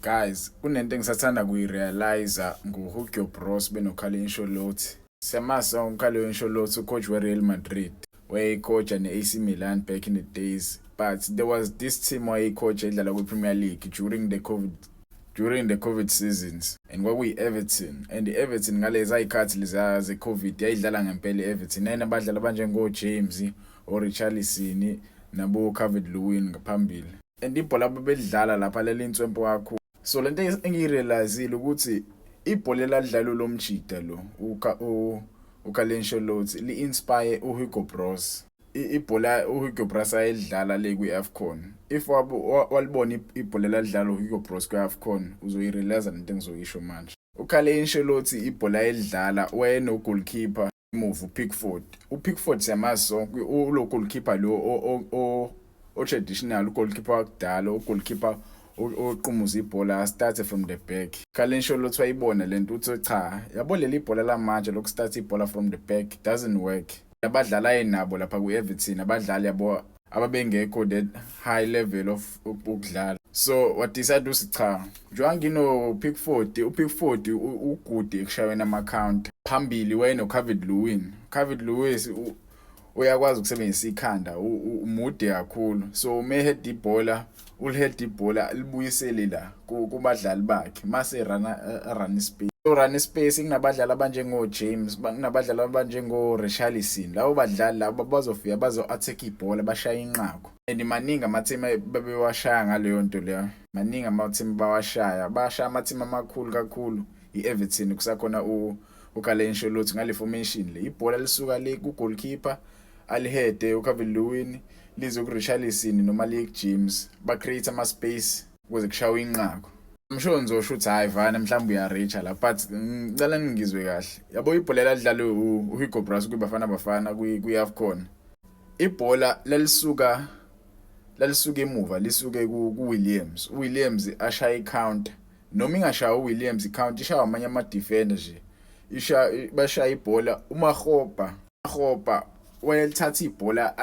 Guys, kunento engisathanda kuyirealize nguHugo Bros benoKhaled Ancelotti. Siyamazi uKhaled Ancelotti, coach we-Real Madrid, wayeyicoacha ne-AC Milan back in the days. But there was this team wayeyicoacha edlala kwi-Premier League during the COVID seasons, and kwakuyi-Everton. And i-Everton ngalezi ayikhathi leza ze-COVID yayidlala ngempela i-Everton. Nayinabadlali abanjengo-James, o-Richarlison, nabo-Calvert-Lewin ngaphambili. And ibhola ababedlala lapha lelinswempo kakhulu. So lento engiyirealizile ukuthi ibhola eladlala lo mjida lo uKhaled Ancelotti li-inspire uHugo Bros. Ibhola uHugo Bros ayidlala le kwi-AFCON. If walibona ibhola eladlala uHugo Bros kwi-AFCON uzoyirealize lento engizoyisho manje. uKhaled Ancelotti ibhola ayidlala wayeno-goalkeeper move uPickford. uPickford siyamazi sonke ulo goalkeeper lo o-traditional ugoalkeeper wakudala ugoalkeeper oqumuza ibhola start from the back. Khaled Ancelotti wayibona lento uthi cha yabo leli ibhola lamanje lokustart ibhola from the back doesn't work. Abadlala yenabo lapha ku-Everton abadlali yabo ababengekho that high level of ukudlala. So what decide uthi cha njengoba ngino Pickford ugude ekushayweni ama-counter. Phambili wayeno-Calvert-Lewin. Calvert-Lewin uyakwazi ukusebenzisa ikhanda umude kakhulu, so umehead ibhola ulihead ibhola libuyisele la kubadlali bakhe mase run space. So run space kunabadlali abanjengo-James, kunabadlali abanjengo-Richarlison. Labo badlali labo bazofika bazo-attack ibhola bashaya inqako. And maningi amathimi babewashaya ngaleyo nto leyo, maningi amathimi bashaya amathimi amakhulu kakhulu. I-Everton kusakhona uKhaled Ancelotti ngale formation le ibhola lisuka le ku-goalkeeper alihede uCalvert-Lewin lize ku-Richarlison noma liye-James ba-create ama-space ukuze kushawe inqako. Msho ngizosho ukuthi hayi vana mhlawumbe uyaricha la, but ngicela ngizwe kahle. Yabo ibhola ladlala uHugo Bros kwiBafana kwi-AFCON. Ibhola lalisuka emuva lisuke ku-Williams. uWilliams ashaya i-counter, noma ingashaya uWilliams i-counter ishaya amanye ama-defender nje. Bashaya ibhola uMakgopa wayelithatha ibhola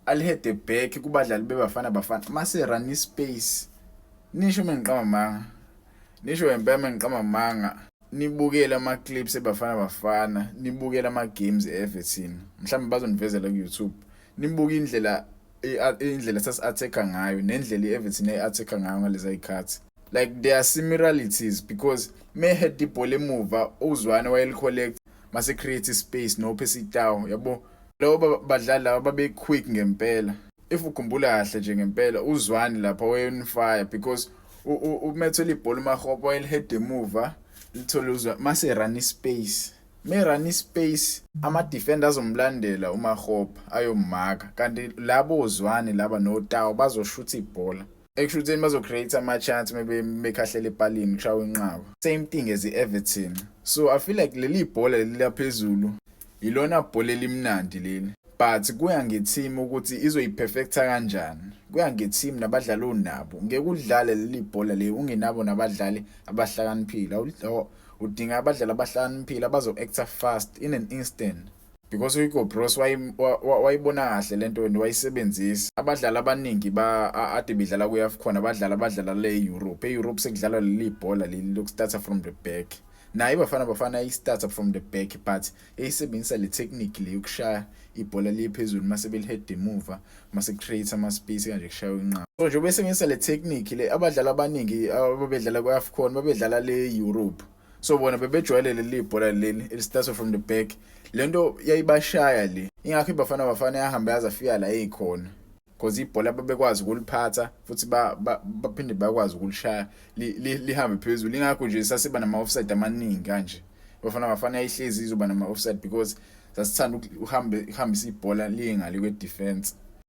alihede back kubadlali beBafana mase run space. Nisho mengiqama manga nibukele ama-clips eBafana nibukele ama-games e-Everton, mhlawumbe bazonivezela ku-YouTube. Nibuke indlela sasi-attack ngayo nendlela i-Everton ayi-attack ngayo ngalezi ayikhathi. Like there are similarities because mehead ibhola emuva uZwane wayelicollect mase create space no pesitawo yabo. Labo badlali laba babe quick ngempela. If ukhumbula kahle nje ngempela uZwane lapha wayon fire because umethele ibhola uMakgopa wayelihead emuva lithola uZwane mase run space. Run space ama defenders omlandela uMakgopa ayommarka, kanti labo uZwane laba noTawo bazoshutha ibhola. Ekushootheni bazo-create ama-chance mekhahlele epalini kushawe inqako. Same thing as i-Everton. So I feel like leli bhola leli laphezulu ilona bhola elimnandi leli, but kuya nge-team ukuthi izoyiperfecta kanjani. Kuya nge-team nabadlali onabo. Ngeke udlale leli bhola le ungenabo nabadlali abahlakaniphile. Udinga abadlali abahlakaniphile abazo-acta fast in an instant. Because uHugo Bros wayibona kahle lento and wayisebenzisa. Abadlali abaningi ade bedlala kwi-AFCON abadlala le-Europe. E-Europe sekudlalwa leli bhola leli lokustarta from the back. Nayo iBafana i-starta from the back, but eyisebenzisa le technique le yokushaya ibhola liphezulu mase belihead emuva mase create ama-space kanje kushawe inqako. So nje besebenzisa le technique le abadlali abaningi ababedlala kwi-AFCON babedlala le-Europe. So bona bebejwayele leli bhola leli elistarta from the back. Lento yayibashaya le ingakho iBafana yahamba yazafika la ekhona because ibhola babekwazi ukuliphatha futhi baphinde bakwazi ukulishaya lihambe phezulu. Ingakho nje sasiba nama-offside amaningi kanje. iBafana yayihlezi izoba nama-offside because sasithanda uhambisa ibhola liyengale kwe-defense.